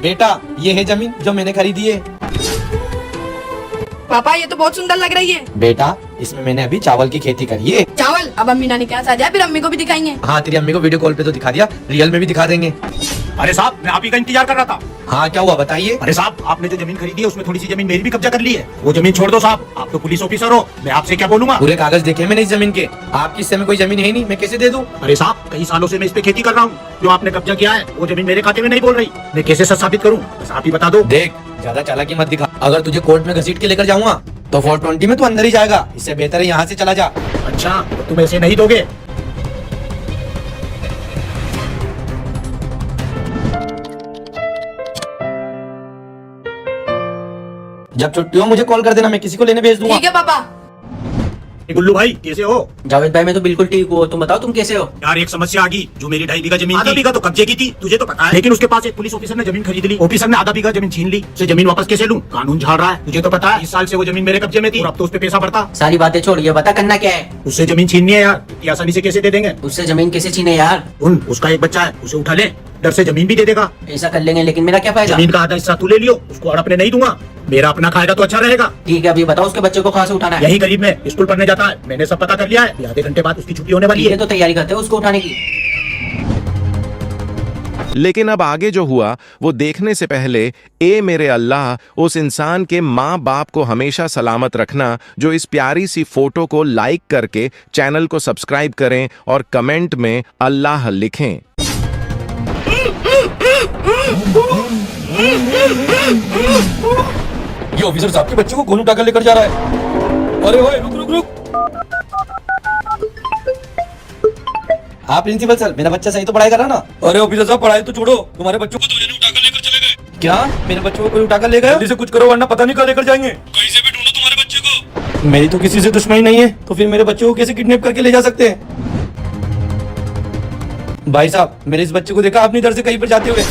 बेटा ये है जमीन जो मैंने खरीदी है। पापा ये तो बहुत सुंदर लग रही है। बेटा इसमें मैंने अभी चावल की खेती करी है। चावल? अब अम्मी नानी के यहाँ आ जाए फिर अम्मी को भी दिखाएंगे। हाँ तेरी अम्मी को वीडियो कॉल पे तो दिखा दिया, रियल में भी दिखा देंगे। अरे साहब मैं आप ही का इंतजार कर रहा था। हाँ क्या हुआ बताइए। अरे साहब आपने जो जमीन खरीदी है उसमें थोड़ी सी जमीन मेरी भी कब्जा कर ली है। वो जमीन छोड़ दो साहब, आप तो पुलिस ऑफिसर हो, मैं आपसे क्या बोलूंगा। पूरे कागज देखे मैंने इस जमीन के, आपकी हिस्से में कोई जमीन है नहीं, मैं कैसे दे दूं। अरे साहब कई सालों से मैं इस पे खेती कर रहा हूँ, जो आपने कब्जा किया है वो जमीन मेरे खाते में नहीं बोल रही, मैं कैसे सच साबित करूँ, बस आप ही बता दो। देख ज्यादा चालाकी मत दिखा, अगर तुझे कोर्ट में घसीट के लेकर जाऊंगा तो 420 में तू अंदर ही जाएगा, इससे बेहतर है यहाँ से चला जा। अच्छा तो तुम ऐसे नहीं दोगे। जब छुट्टी हो मुझे कॉल कर देना, मैं किसी को लेने भेज दूंगा। ठीक है पापा। गुल्लू भाई कैसे हो? जावेद भाई मैं तो बिल्कुल ठीक हूँ, तुम बताओ तुम कैसे हो? यार एक समस्या आ गई, जो मेरी 2.5 बीघा जमीन आधा बीघा तो कब्जे की थी तुझे तो पता है, लेकिन उसके पास एक पुलिस ऑफिसर ने जमीन खरीद ली। ऑफिसर ने आधा बीघा जमीन छीन ली, उसे जमीन वापस कैसे लूं? कानून झाड़ रहा है, तुझे तो पता है। इस साल से वो जमीन मेरे कब्जे में थी और अब तो उस पे पैसा बढ़ता। सारी बातें छोड़, ये बता करना क्या है? उससे जमीन छीननी है यार, इतनी आसानी से कैसे दे देंगे? उससे जमीन कैसे छीने यार? उसका एक बच्चा है, उसे उठा ले, डर से जमीन भी दे देगा। ऐसा कर लेंगे, लेकिन मेरा क्या फायदा? जमीन का आधा हिस्सा तू ले लियो, उसको हड़पने नहीं दूंगा, मेरा अपना खाएगा तो अच्छा रहेगा। ठीक है अभी बताओ उसके बच्चे को कहाँ से उठाना है? यही करीब में स्कूल पढ़ने जाता है, मैंने सब पता कर लिया है, आधे घंटे बाद उसकी छुट्टी होने वाली ठीक है। है तो तैयारी करते हो उसको उठाने की। लेकिन अब आगे जो हुआ वो देखने से पहले ए मेरे अल्लाह उस इंसान के माँ बाप को हमेशा सलामत रखना जो इस प्यारी सी फोटो को लाइक करके चैनल को सब्सक्राइब करें और कमेंट में अल्लाह लिखें। ये ऑफिसर साहब के बच्चे को कौन उठाकर लेकर जा रहा है? अरे ओए रुक रुक रुक। हाँ प्रिंसिपल सर, मेरा बच्चा सही तो पढ़ाई कर रहा ना? अरे ऑफिसर साहब पढ़ाई तो छोड़ो, तुम्हारे बच्चों को तो जने उठाकर लेकर चले गए। क्या मेरे बच्चों को कोई उठाकर ले गया? जल्दी से कुछ करो वरना पता नहीं कहाँ लेकर जाएंगे। कहीं से भी ढूंढो तुम्हारे बच्चे को। मेरी तो किसी से दुश्मनी नहीं है, तो फिर मेरे बच्चों को कैसे किडनैप करके ले जा सकते हैं? भाई साहब मेरे इस बच्चे को देखा आपने इधर से कहीं पर जाते हुए?